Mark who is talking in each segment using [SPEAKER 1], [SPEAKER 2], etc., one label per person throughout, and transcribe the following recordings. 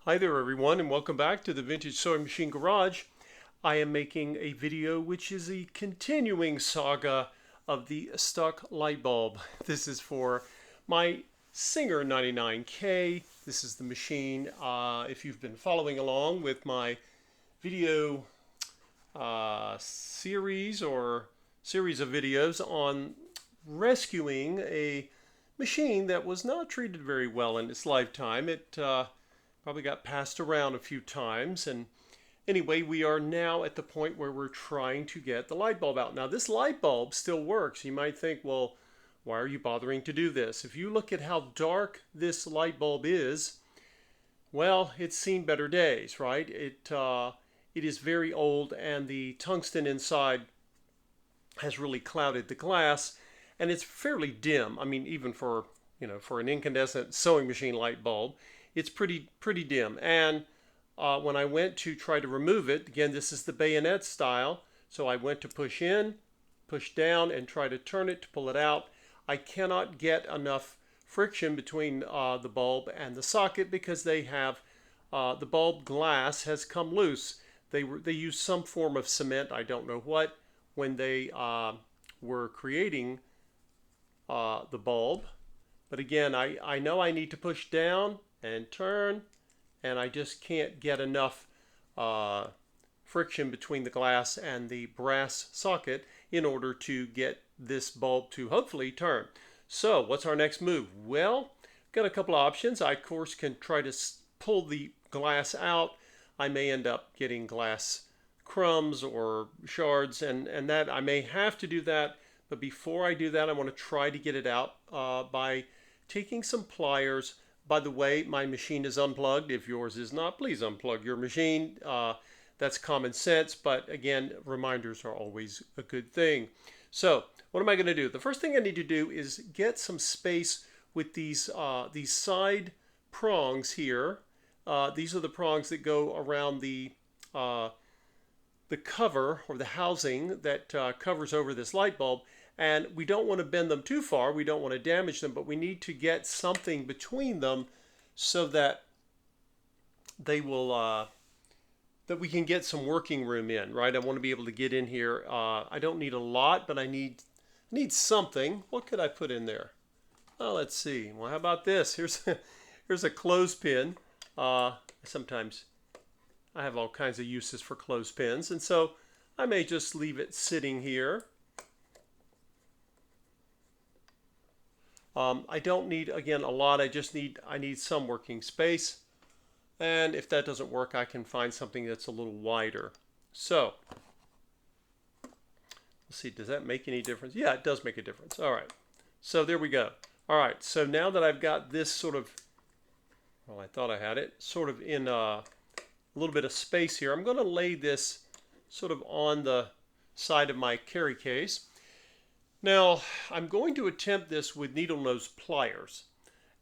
[SPEAKER 1] Hi there everyone, and welcome back to the Vintage Sewing Machine Garage. I am making a video which is a continuing saga of the stuck light bulb. This is for my Singer 99K. This is the machine. If you've been following along with my video series of videos on rescuing a machine that was not treated very well in its lifetime. It probably got passed around a few times, and anyway, we are now at the point where we're trying to get the light bulb out. Now, this light bulb still works. You might think, well, why are you bothering to do this? If you look at how dark this light bulb is, well, it's seen better days, right? It is very old, and the tungsten inside has really clouded the glass, and it's fairly dim. I mean, even for an incandescent sewing machine light bulb, it's pretty dim. And when I went to try to remove it, again, this is the bayonet style, so I went to push in, push down, and try to turn it to pull it out. I cannot get enough friction between the bulb and the socket because they have the bulb glass has come loose. They used some form of cement, I don't know what, when they were creating the bulb. But again, I know I need to push down and turn, and I just can't get enough friction between the glass and the brass socket in order to get this bulb to hopefully turn. So what's our next move? Well, got a couple of options. I, of course, can try to pull the glass out. I may end up getting glass crumbs or shards, and that I may have to do that. But before I do that, I want to try to get it out by taking some pliers. By the way, my machine is unplugged. If yours is not, please unplug your machine. That's common sense, but again, reminders are always a good thing. So what am I going to do? The first thing I need to do is get some space with these side prongs here. These are the prongs that go around the cover or the housing that covers over this light bulb. And we don't want to bend them too far. We don't want to damage them, but we need to get something between them so that they will that we can get some working room in, right? I want to be able to get in here. I don't need a lot, but I need something. What could I put in there? Oh, let's see. Well, how about this? Here's a clothespin. Sometimes I have all kinds of uses for clothespins, and so I may just leave it sitting here. I don't need, again, a lot. I need some working space. And if that doesn't work, I can find something that's a little wider. So, let's see, does that make any difference? Yeah, it does make a difference. All right. So there we go. All right. So now that I've got this sort of, well, I thought I had it, sort of in a little bit of space here, I'm going to lay this sort of on the side of my carry case. Now, I'm going to attempt this with needle nose pliers,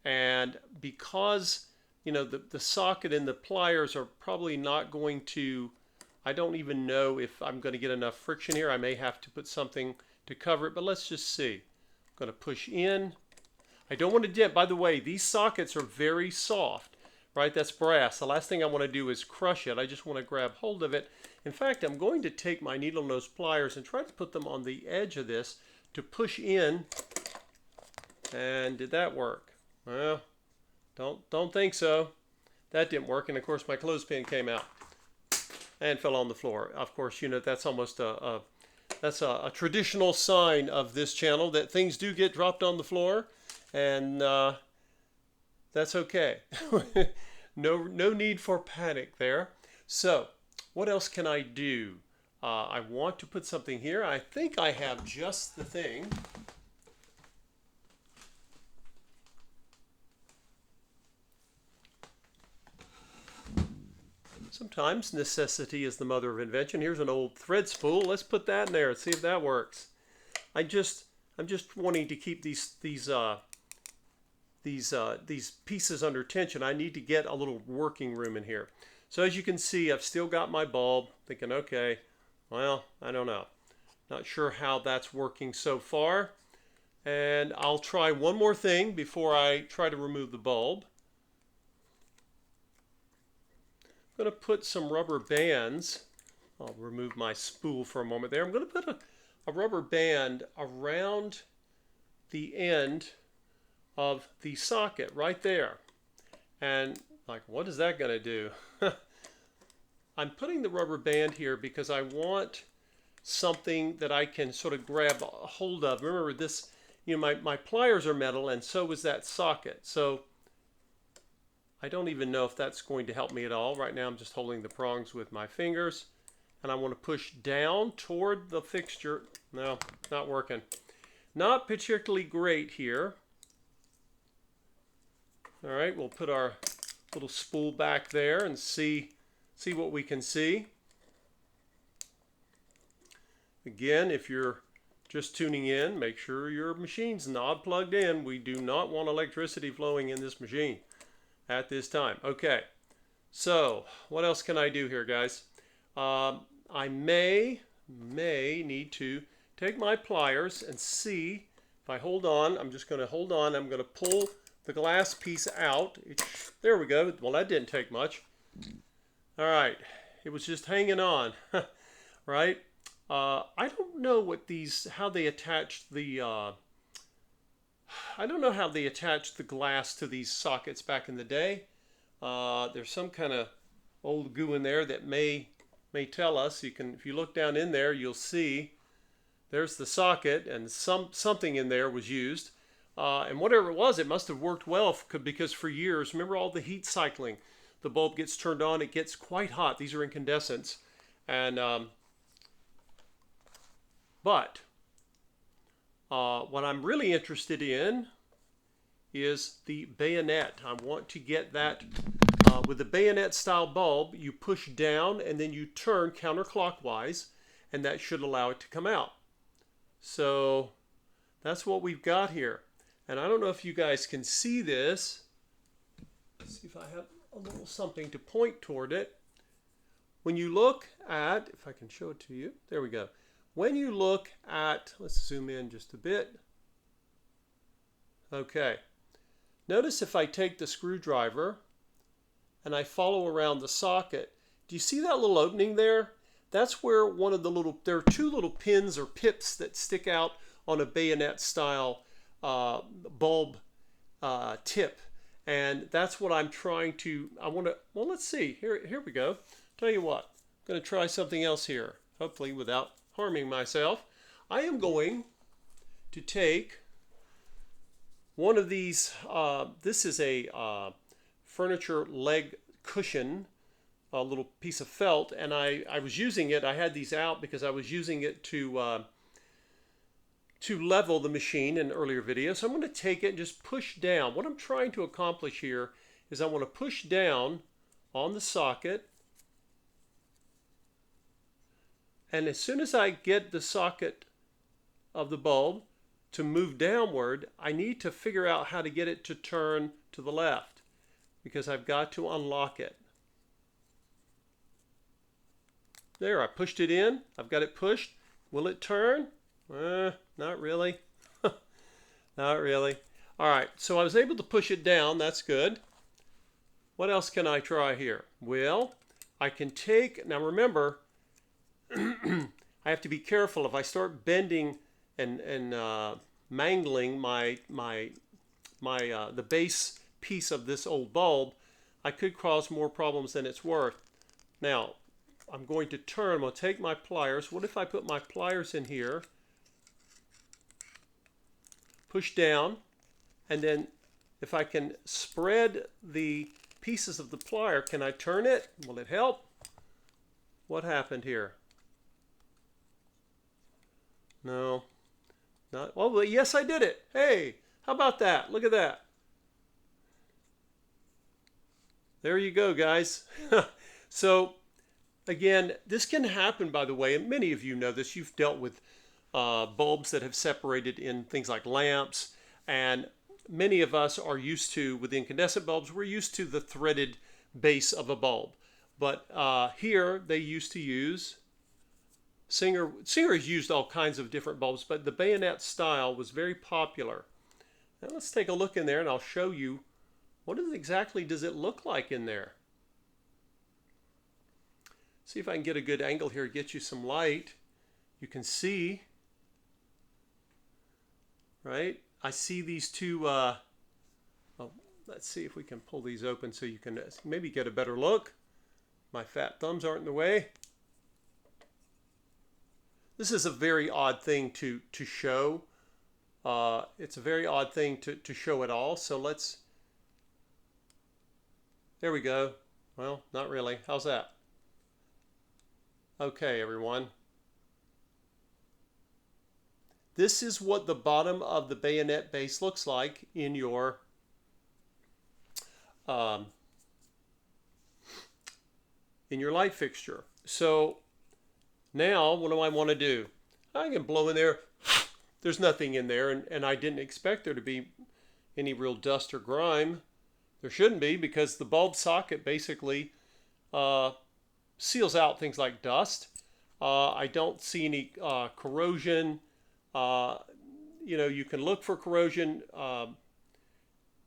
[SPEAKER 1] and because the socket and the pliers are probably not going to, I don't even know if I'm going to get enough friction here. I may have to put something to cover it, but let's just see. I'm going to push in. I don't want to dip. By the way, these sockets are very soft, right? That's brass. The last thing I want to do is crush it. I just want to grab hold of it. In fact, I'm going to take my needle nose pliers and try to put them on the edge of this to push in. And did that work? Well, don't think so. That didn't work, and of course my clothespin came out and fell on the floor. Of course, that's almost that's a traditional sign of this channel, that things do get dropped on the floor, and that's okay. No need for panic there. So what else can I do? I want to put something here. I think I have just the thing. Sometimes necessity is the mother of invention. Here's an old thread spool. Let's put that in there and see if that works. I'm just wanting to keep these pieces under tension. I need to get a little working room in here. So as you can see, I've still got my bulb. Thinking, okay, well, I don't know. Not sure how that's working so far. And I'll try one more thing before I try to remove the bulb. going to put some rubber bands. I'll remove my spool for a moment there. I'm going to put a rubber band around the end of the socket right there. And like, what is that going to do? I'm putting the rubber band here because I want something that I can sort of grab a hold of. Remember this, you know, my pliers are metal and so is that socket. So I don't even know if that's going to help me at all. Right now I'm just holding the prongs with my fingers and I want to push down toward the fixture. No, not working. Not particularly great here. All right, we'll put our little spool back there and see what we can see. Again, if you're just tuning in, make sure your machine's not plugged in. We do not want electricity flowing in this machine at this time. Okay, so what else can I do here, guys? I may need to take my pliers and see if I hold on. I'm just going to hold on. I'm going to pull the glass piece out. There we go. Well, that didn't take much. All right, it was just hanging on, right? I don't know what how they attached the, I don't know how they attached the glass to these sockets back in the day. There's some kind of old goo in there that may tell us. You can, if you look down in there, you'll see there's the socket and something in there was used. And whatever it was, it must have worked well because for years, remember all the heat cycling. The bulb gets turned on, it gets quite hot. These are incandescents. And, but what I'm really interested in is the bayonet. I want to get that with the bayonet style bulb. You push down and then you turn counterclockwise and that should allow it to come out. So that's what we've got here. And I don't know if you guys can see this. Let's see if I have a little something to point toward it. When you look at, if I can show it to you, there we go. When you look at, let's zoom in just a bit. Okay. Notice if I take the screwdriver and I follow around the socket, do you see that little opening there? That's where one of the little, there are two little pins or pips that stick out on a bayonet style bulb tip. And that's what I'm trying to, well, let's see. Here we go. Tell you what, I'm going to try something else here, hopefully without harming myself. I am going to take one of these, this is a furniture leg cushion, a little piece of felt, and I was using it, I had these out because I was using it to level the machine in an earlier video. So I'm going to take it and just push down. What I'm trying to accomplish here is I want to push down on the socket. And as soon as I get the socket of the bulb to move downward, I need to figure out how to get it to turn to the left because I've got to unlock it. There, I pushed it in. I've got it pushed. Will it turn? Not really. Not really. All right, so I was able to push it down. That's good. What else can I try here? Well, I can take, now remember, I have to be careful. If I start bending and mangling the base piece of this old bulb, I could cause more problems than it's worth. Now, I'm going to turn. I'm going to take my pliers. What if I put my pliers in here, push down, and then if I can spread the pieces of the plier, can I turn it? Will it help? What happened here? No. Not, well, yes, I did it. Hey, how about that? Look at that. There you go, guys. So, again, this can happen, by the way, and many of you know this. You've dealt with bulbs that have separated in things like lamps, and many of us are used to, with incandescent bulbs, we're used to the threaded base of a bulb. But here, they used to use, Singer has used all kinds of different bulbs, but the bayonet style was very popular. Now let's take a look in there and I'll show you what exactly does it look like in there. see if I can get a good angle here, get you some light. You can see, right? I see these two, well, let's see if we can pull these open so you can maybe get a better look. My fat thumbs aren't in the way. This is a very odd thing to show. It's a very odd thing to show at all. So let's, there we go. Well, not really. How's that? Okay, everyone. This is what the bottom of the bayonet base looks like in your light fixture. So now what do I want to do? I can blow in there. There's nothing in there, and I didn't expect there to be any real dust or grime. There shouldn't be, because the bulb socket basically seals out things like dust. I don't see any corrosion. You know, you can look for corrosion.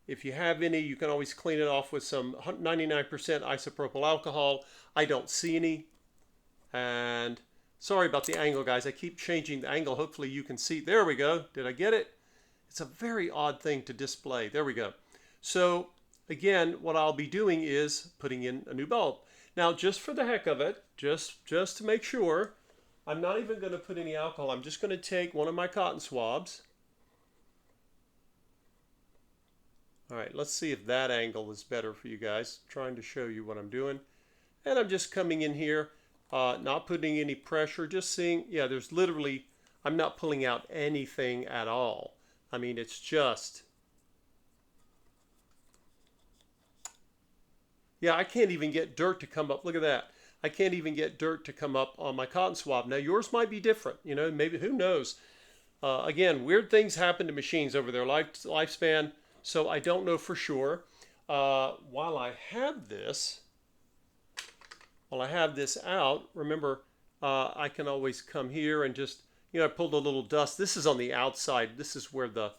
[SPEAKER 1] If you have any, you can always clean it off with some 99% isopropyl alcohol. I don't see any. And sorry about the angle, guys. I keep changing the angle. Hopefully you can see. There we go. Did I get it? It's a very odd thing to display. There we go. So again, what I'll be doing is putting in a new bulb. Now, just for the heck of it, just to make sure, I'm not even going to put any alcohol. I'm just going to take one of my cotton swabs. All right, let's see if that angle is better for you guys. I'm trying to show you what I'm doing. And I'm just coming in here, not putting any pressure, just seeing, yeah, there's literally, I'm not pulling out anything at all. I mean, it's just, yeah, I can't even get dirt to come up. Look at that. I can't even get dirt to come up on my cotton swab. Now, yours might be different. You know, maybe, who knows? Again, weird things happen to machines over their lifespan. So I don't know for sure. While I have this out, remember, I can always come here and just, you know, I pulled a little dust. This is on the outside. This is where the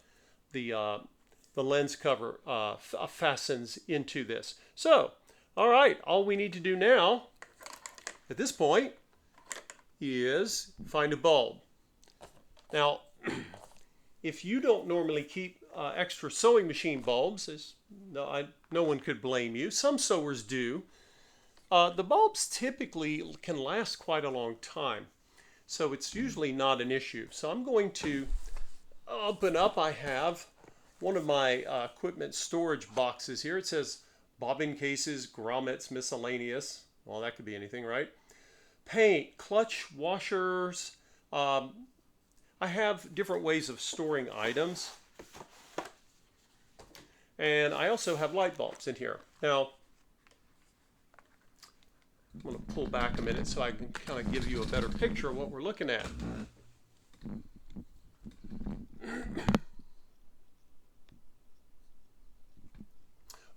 [SPEAKER 1] lens cover fastens into this. So, all right, all we need to do now at this point is find a bulb. Now, if you don't normally keep extra sewing machine bulbs, no one could blame you. Some sewers do. The bulbs typically can last quite a long time, so it's usually not an issue. So I'm going to open up. I have one of my equipment storage boxes here. It says bobbin cases, grommets, miscellaneous. Well, that could be anything, right? Paint, clutch washers. I have different ways of storing items. And I also have light bulbs in here. Now, I'm going to pull back a minute so I can kind of give you a better picture of what we're looking at.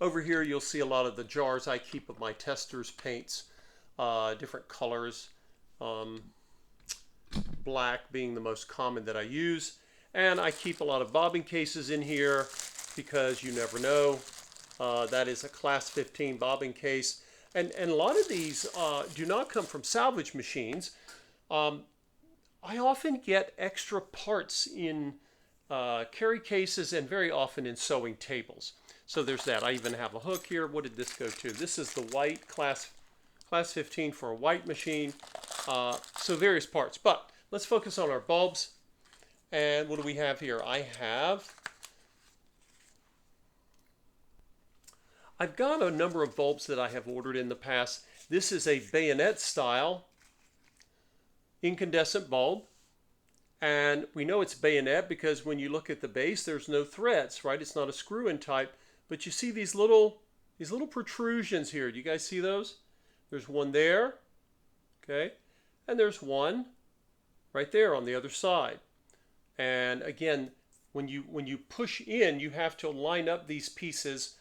[SPEAKER 1] Over here, you'll see a lot of the jars I keep of my testers, paints, different colors. Black being the most common that I use. And I keep a lot of bobbin cases in here because you never know. That is a class 15 bobbin case. And a lot of these do not come from salvage machines. I often get extra parts in carry cases and very often in sewing tables. So there's that. I even have a hook here. What did this go to? This is the white class 15 for a white machine. So various parts. But let's focus on our bulbs. And what do we have here? I've got a number of bulbs that I have ordered in the past. This is a bayonet style incandescent bulb. And we know it's bayonet because when you look at the base, there's no threads, right? It's not a screw-in type. But you see these little protrusions here. Do you guys see those? There's one there, okay? And there's one right there on the other side. And again, when you push in, you have to line up these pieces,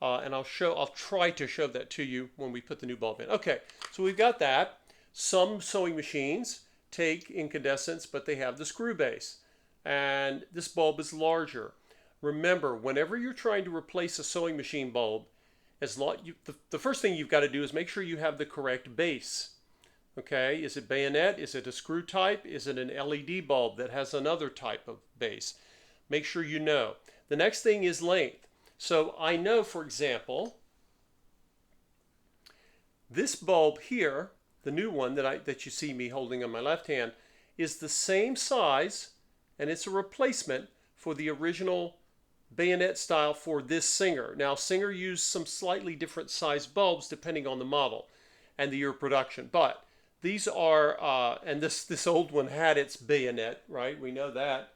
[SPEAKER 1] and I'll try to show that to you when we put the new bulb in. Okay, so we've got that. Some sewing machines take incandescents, but they have the screw base, and this bulb is larger. Remember, whenever you're trying to replace a sewing machine bulb, the first thing you've got to do is make sure you have the correct base. Okay, is it bayonet? Is it a screw type? Is it an LED bulb that has another type of base? Make sure you know. The next thing is length. So I know, for example, this bulb here, the new one that you see me holding on my left hand, is the same size, and it's a replacement for the original bayonet style for this Singer. Now, Singer used some slightly different size bulbs depending on the model and the year of production, but these are, and this old one had its bayonet, right? We know that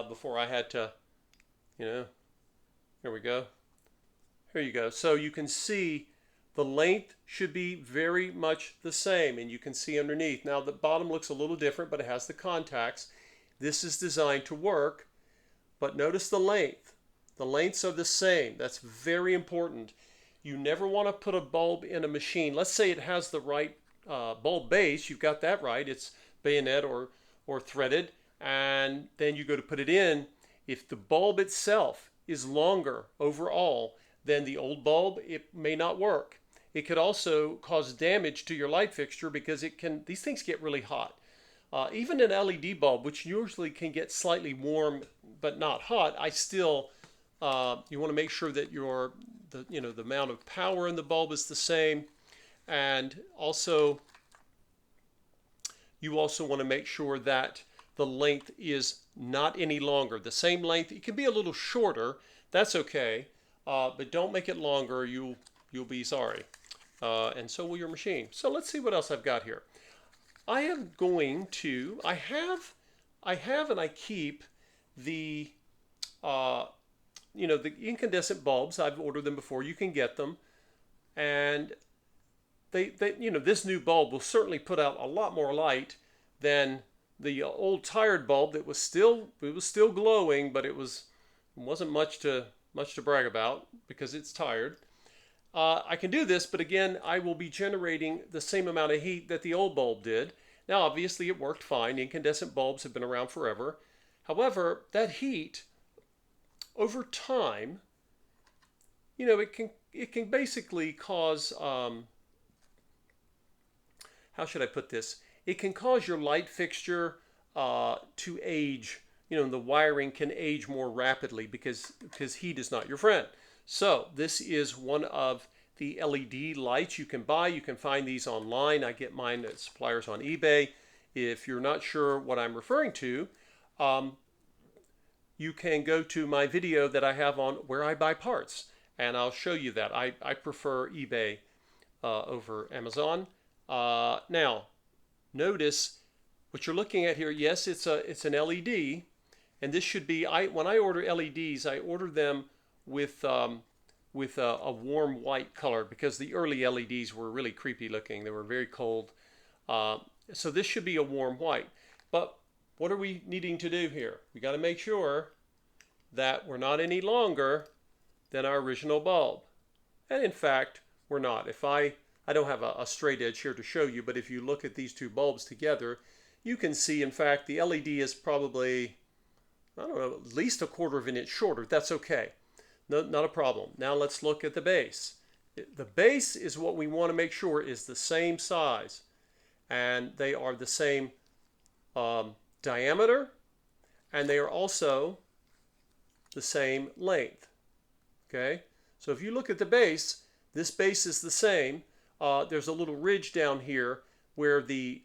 [SPEAKER 1] before I had to, here we go. Here you go. So you can see the length should be very much the same, and you can see underneath. Now the bottom looks a little different, but it has the contacts. This is designed to work, but notice the length. The lengths are the same. That's very important. You never want to put a bulb in a machine. Let's say it has the right bulb base. You've got that right. It's bayonet or threaded, and then you go to put it in. If the bulb itself is longer overall than the old bulb, it may not work. It could also cause damage to your light fixture because these things get really hot. Even an LED bulb, which usually can get slightly warm but not hot, you want to make sure that the amount of power in the bulb is the same, and also you also want to make sure that the length is not any longer. The same length. It can be a little shorter. That's okay, but don't make it longer. You'll be sorry, and so will your machine. So let's see what else I've got here. I have and I keep the the incandescent bulbs. I've ordered them before. You can get them, and this new bulb will certainly put out a lot more light than the old tired bulb that was still glowing, but it wasn't much to brag about because it's tired. I can do this, but again, I will be generating the same amount of heat that the old bulb did. Now, obviously, it worked fine. Incandescent bulbs have been around forever. However, that heat, over time, it can basically cause, how should I put this? It can cause your light fixture to age. The wiring can age more rapidly because heat is not your friend. So this is one of the LED lights you can buy. You can find these online. I get mine at suppliers on eBay. If you're not sure what I'm referring to, you can go to my video that I have on where I buy parts, and I'll show you that. I prefer eBay over Amazon. Now, notice what you're looking at here. Yes, it's an LED, and this should be. When I order LEDs, I order them with a warm white color because the early LEDs were really creepy looking. They were very cold. So this should be a warm white. But what are we needing to do here? We got to make sure that we're not any longer than our original bulb. And in fact, we're not. If I don't have a straight edge here to show you, but if you look at these two bulbs together, you can see, in fact, the LED is probably, I don't know, at least 1/4 of an inch shorter. That's okay. No, not a problem. Now let's look at the base. The base is what we want to make sure is the same size, and they are the same diameter, and they are also the same length. Okay, so if you look at the base, this base is the same. There's a little ridge down here where the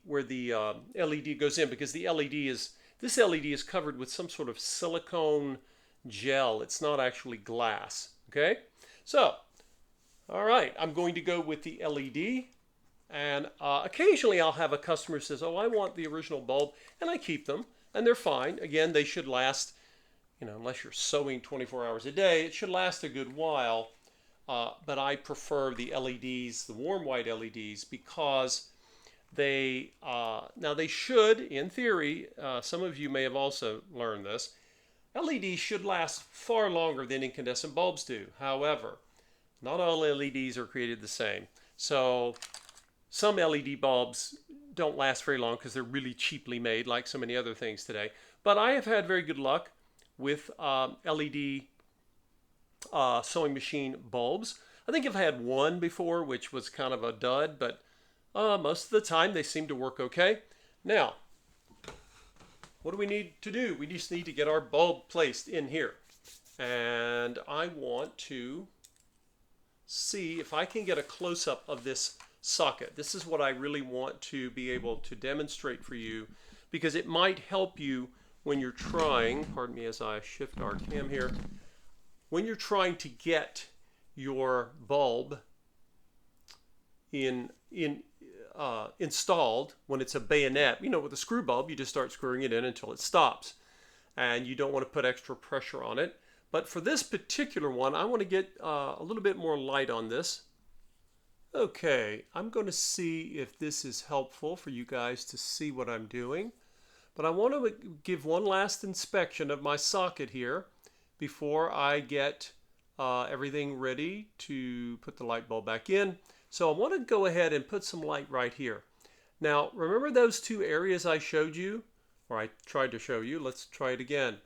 [SPEAKER 1] LED goes in, because this LED is covered with some sort of silicone gel. It's not actually glass. Okay, so all right, I'm going to go with the LED, and occasionally I'll have a customer who says, oh, I want the original bulb, and I keep them, and they're fine. Again, they should last, unless you're sewing 24 hours a day, it should last a good while. But I prefer the LEDs, the warm white LEDs, because now they should, in theory, some of you may have also learned this, LEDs should last far longer than incandescent bulbs do. However, not all LEDs are created the same. So some LED bulbs don't last very long because they're really cheaply made, like so many other things today. But I have had very good luck with LED sewing machine bulbs. I think I've had one before, which was kind of a dud, but Most of the time they seem to work okay. Now, what do we need to do? We just need to get our bulb placed in here. And I want to see if I can get a close-up of this socket. This is what I really want to be able to demonstrate for you, because it might help you when you're trying, pardon me as I shift our cam here, when you're trying to get your bulb installed when it's a bayonet. You know, with a screw bulb, you just start screwing it in until it stops. And you don't want to put extra pressure on it. But for this particular one, I want to get a little bit more light on this. Okay, I'm going to see if this is helpful for you guys to see what I'm doing. But I want to give one last inspection of my socket here before I get everything ready to put the light bulb back in. So I want to go ahead and put some light right here. Now, remember those two areas I showed you, or I tried to show you? Let's try it again.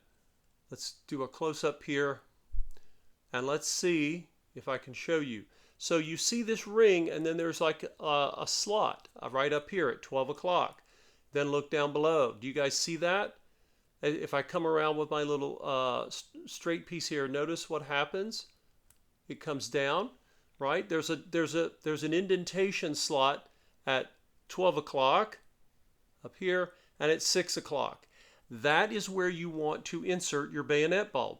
[SPEAKER 1] Let's do a close-up here, and let's see if I can show you. So you see this ring, and then there's like a slot right up here at 12 o'clock. Then look down below. Do you guys see that? If I come around with my little straight piece here, notice what happens. It comes down, right? There's an indentation slot at 12 o'clock up here, and at 6 o'clock. That is where you want to insert your bayonet bulb.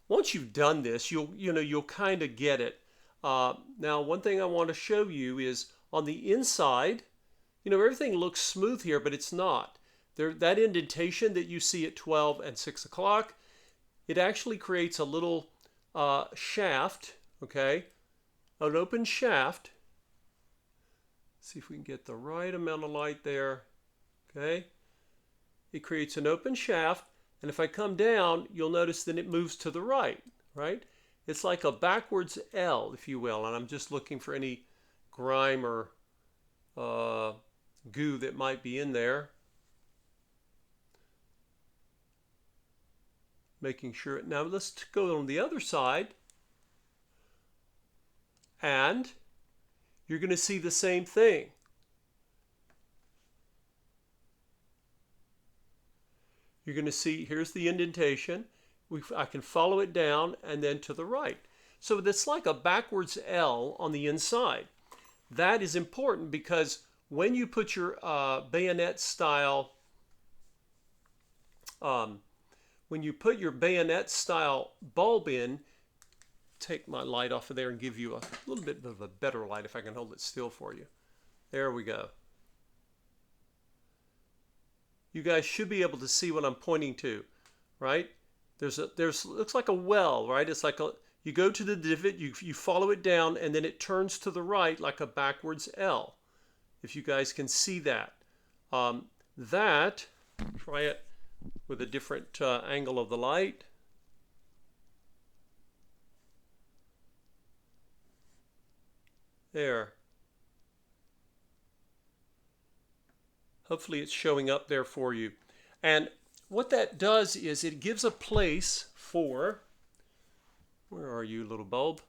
[SPEAKER 1] Once you've done this, you'll kind of get it. Now, one thing I want to show you is on the inside. Everything looks smooth here, but it's not. That indentation that you see at 12 and 6 o'clock, it actually creates a little shaft, okay? An open shaft. Let's see if we can get the right amount of light there, okay? It creates an open shaft, and if I come down, you'll notice that it moves to the right, right? It's like a backwards L, if you will, and I'm just looking for any grime or goo that might be in there. Making sure. Now let's go on the other side, and you're going to see the same thing. You're going to see, here's the indentation. I can follow it down and then to the right. So it's like a backwards L on the inside. That is important because when you put your bayonet style bulb in, take my light off of there and give you a little bit of a better light if I can hold it still for you. There we go. You guys should be able to see what I'm pointing to, right? Looks like a well, right? It's like you go to the divot, you follow it down, and then it turns to the right like a backwards L. If you guys can see that. Try it with a different angle of the light. There. Hopefully it's showing up there for you. And what that does is it gives a place for, where are you, little bulb?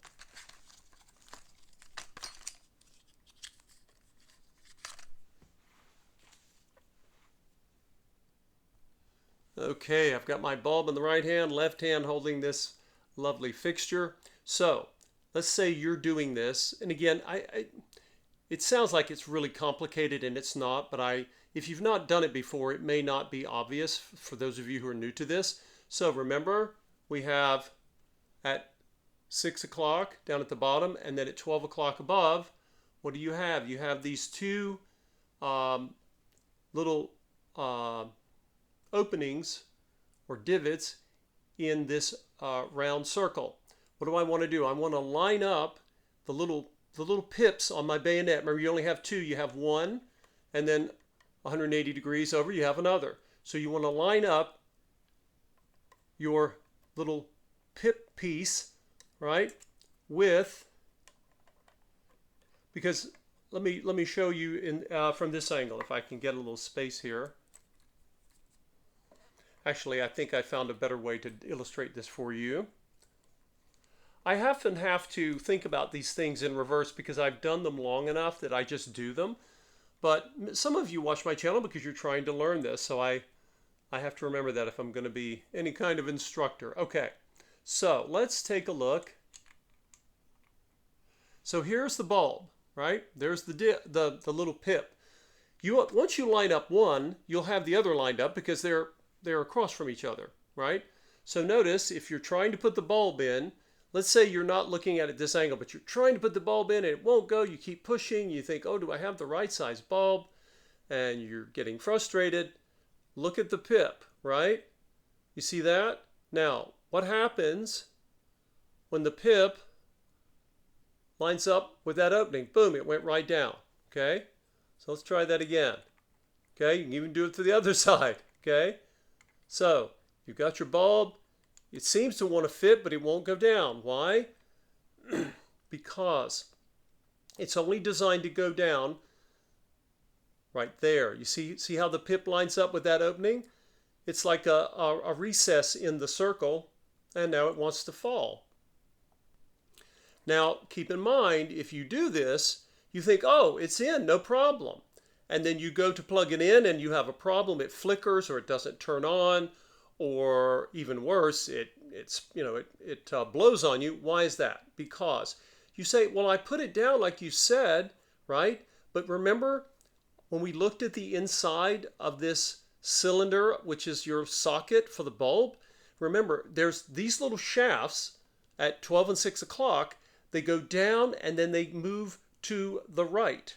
[SPEAKER 1] Okay, I've got my bulb in the right hand, left hand holding this lovely fixture. So let's say you're doing this, and again, it sounds like it's really complicated, and it's not, but if you've not done it before, it may not be obvious for those of you who are new to this. So remember, we have at 6 o'clock down at the bottom, and then at 12 o'clock above, what do you have? You have these two little openings or divots in this round circle. What do I want to do? I want to line up the little pips on my bayonet. Remember, you only have two. You have one, and then 180 degrees over, you have another. So you want to line up your little pip piece, right, with, because let me show you in from this angle, if I can get a little space here. Actually, I think I found a better way to illustrate this for you. I often have to think about these things in reverse because I've done them long enough that I just do them. But some of you watch my channel because you're trying to learn this, so I have to remember that if I'm going to be any kind of instructor. Okay, so let's take a look. So here's the bulb, right? There's the little pip. Once you line up one, you'll have the other lined up because they're across from each other, right? So notice if you're trying to put the bulb in, let's say you're not looking at it this angle, but you're trying to put the bulb in and it won't go. You keep pushing. You think, oh, do I have the right size bulb? And you're getting frustrated. Look at the pip, right? You see that? Now, what happens when the pip lines up with that opening? Boom, it went right down, okay? So let's try that again. Okay, you can even do it to the other side, okay? So, you've got your bulb. It seems to want to fit, but it won't go down. Why? Because it's only designed to go down right there. You see how the pip lines up with that opening? It's like a recess in the circle, and now it wants to fall. Now, keep in mind, if you do this, you think, oh, it's in, no problem. And then you go to plug it in and you have a problem. It flickers or it doesn't turn on, or even worse, it blows on you. Why is that? Because you say, well, I put it down like you said, right? But remember when we looked at the inside of this cylinder, which is your socket for the bulb, remember there's these little shafts at 12 and 6 o'clock. They go down and then they move to the right.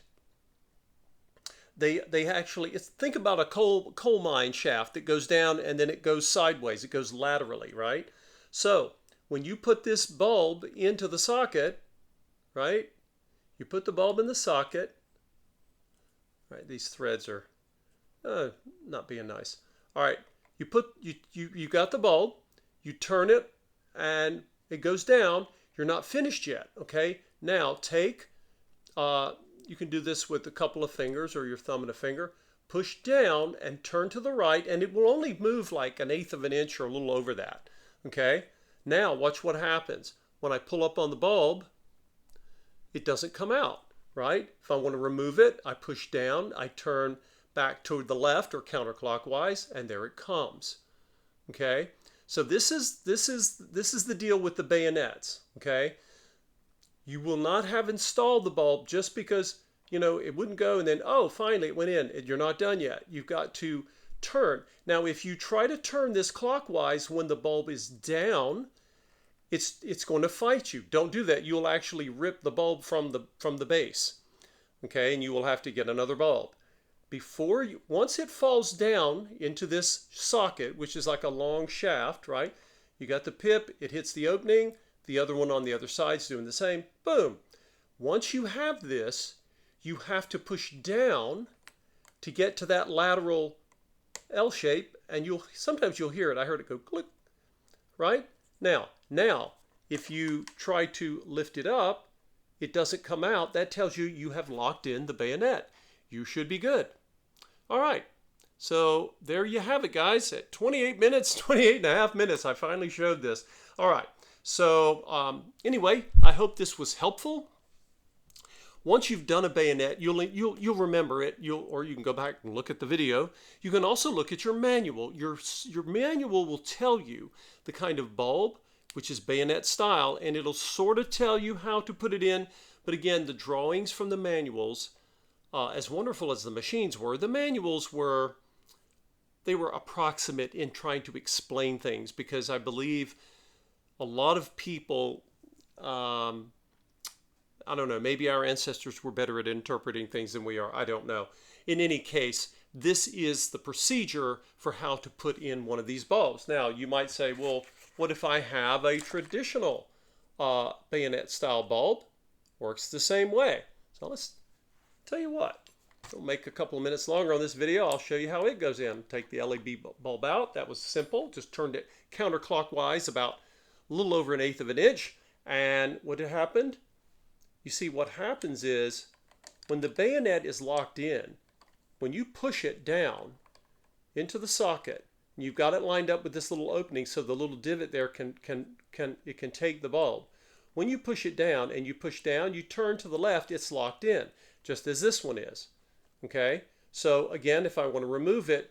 [SPEAKER 1] They actually, think about a coal mine shaft that goes down and then it goes sideways. It goes laterally, right? So when you put this bulb into the socket, right? You put the bulb in the socket. Right? These threads are not being nice. All right. You got the bulb. You turn it and it goes down. You're not finished yet. Okay. Now take. You can do this with a couple of fingers or your thumb and a finger. Push down and turn to the right, and it will only move like 1/8 of an inch or a little over that. Okay? Now, watch what happens. When I pull up on the bulb, it doesn't come out, right? If I want to remove it, I push down, I turn back toward the left or counterclockwise, and there it comes. Okay? So this is the deal with the bayonets, okay? You will not have installed the bulb just because, it wouldn't go and then, oh, finally it went in. You're not done yet. You've got to turn. Now, if you try to turn this clockwise when the bulb is down, it's going to fight you. Don't do that. You'll actually rip the bulb from the base, okay? And you will have to get another bulb. Once it falls down into this socket, which is like a long shaft, right? You got the pip, it hits the opening, the other one on the other side is doing the same. Boom. Once you have this, you have to push down to get to that lateral L shape, and sometimes you'll hear it. I heard it go click, right? Now, if you try to lift it up, it doesn't come out. That tells you you have locked in the bayonet. You should be good. All right. So there you have it, guys. At 28 minutes, 28 and a half minutes, I finally showed this. All right. So anyway, I hope this was helpful. Once you've done a bayonet, you'll remember it. Or you can go back and look at the video. You can also look at your manual. Your manual will tell you the kind of bulb, which is bayonet style, and it'll sort of tell you how to put it in. But again, the drawings from the manuals, as wonderful as the machines were, the manuals were approximate in trying to explain things, because I believe a lot of people, I don't know, maybe our ancestors were better at interpreting things than we are. I don't know. In any case, this is the procedure for how to put in one of these bulbs. Now, you might say, well, what if I have a traditional bayonet style bulb? Works the same way. So let's tell you what. We'll make a couple of minutes longer on this video. I'll show you how it goes in. Take the LED bulb out. That was simple. Just turned it counterclockwise about a little over 1/8 of an inch. And what happened? You see, what happens is when the bayonet is locked in, when you push it down into the socket, and you've got it lined up with this little opening so the little divot there can take the bulb. When you push it down and you push down, you turn to the left, it's locked in, just as this one is. Okay, so again, if I want to remove it,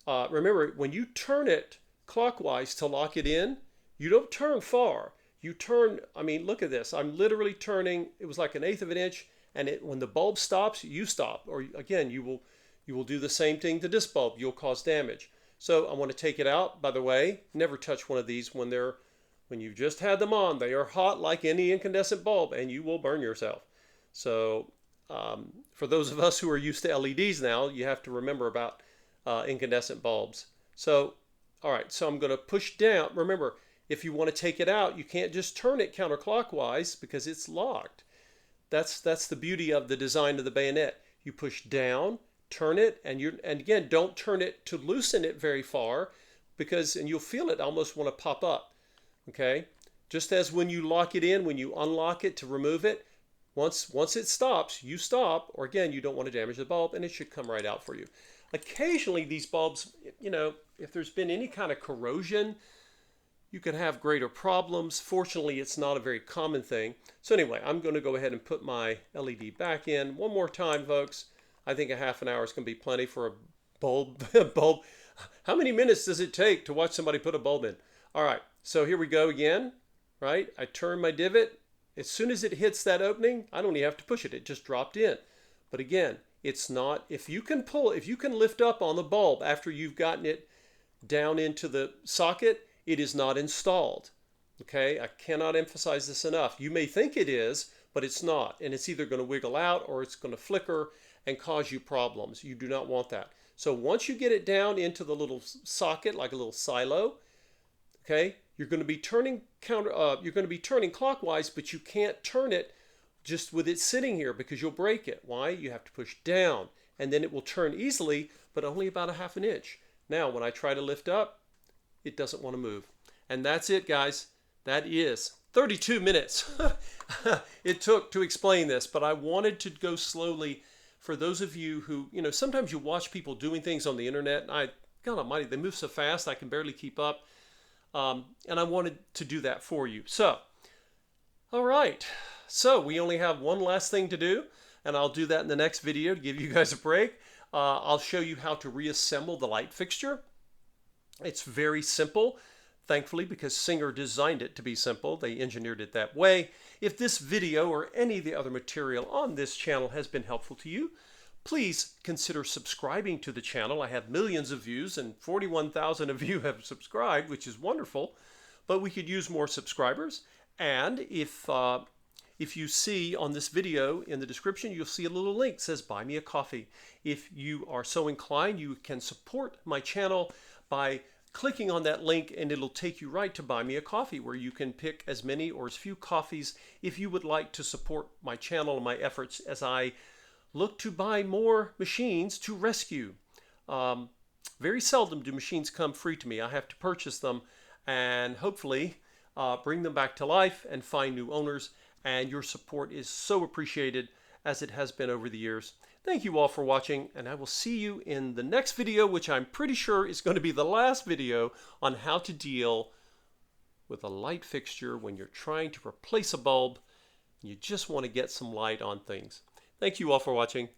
[SPEAKER 1] remember when you turn it clockwise to lock it in, you don't turn far. You turn, I mean, look at this. I'm literally turning, it was like 1/8 of an inch, and when the bulb stops, you stop. Or again, you will do the same thing to this bulb. You'll cause damage. So I want to take it out. By the way, never touch one of these when you've just had them on. They are hot like any incandescent bulb, and you will burn yourself. So for those of us who are used to LEDs now, you have to remember about incandescent bulbs. So, all right, so I'm going to push down. Remember, if you want to take it out, you can't just turn it counterclockwise because it's locked. That's the beauty of the design of the bayonet. You push down, turn it, and again, don't turn it to loosen it very far and you'll feel it almost want to pop up. Okay? Just as when you lock it in, when you unlock it to remove it, once it stops, you stop, or again, you don't want to damage the bulb, and it should come right out for you. Occasionally, these bulbs, if there's been any kind of corrosion, you can have greater problems. Fortunately, it's not a very common thing. So anyway, I'm going to go ahead and put my LED back in one more time, folks. I think a half an hour is going to be plenty for a bulb. How many minutes does it take to watch somebody put a bulb in? All right, so here we go again, right? I turn my divot. As soon as it hits that opening, I don't even have to push it. It just dropped in. But again, it's not, if you can lift up on the bulb after you've gotten it down into the socket, it is not installed. Okay, I cannot emphasize this enough. You may think it is, but it's not. And it's either going to wiggle out or it's going to flicker and cause you problems. You do not want that. So once you get it down into the little socket, like a little silo, okay, you're going to be turning clockwise, but you can't turn it just with it sitting here because you'll break it. Why? You have to push down, and then it will turn easily, but only about a half an inch. Now, when I try to lift up, it doesn't want to move. And that's it, guys. That is 32 minutes it took to explain this, but I wanted to go slowly for those of you who, sometimes you watch people doing things on the internet, and God almighty, they move so fast I can barely keep up. And I wanted to do that for you. So, all right. So we only have one last thing to do, and I'll do that in the next video to give you guys a break. I'll show you how to reassemble the light fixture. It's very simple, thankfully, because Singer designed it to be simple. They engineered it that way. If this video or any of the other material on this channel has been helpful to you, please consider subscribing to the channel. I have millions of views and 41,000 of you have subscribed, which is wonderful, but we could use more subscribers. And if you see on this video in the description, you'll see a little link that says buy me a coffee. If you are so inclined, you can support my channel by clicking on that link, and it'll take you right to buy me a coffee, where you can pick as many or as few coffees if you would like to support my channel and my efforts as I look to buy more machines to rescue. Very seldom do machines come free to me. I have to purchase them and hopefully bring them back to life and find new owners. And your support is so appreciated, as it has been over the years. Thank you all for watching, and I will see you in the next video, which I'm pretty sure is going to be the last video on how to deal with a light fixture when you're trying to replace a bulb and you just want to get some light on things. Thank you all for watching.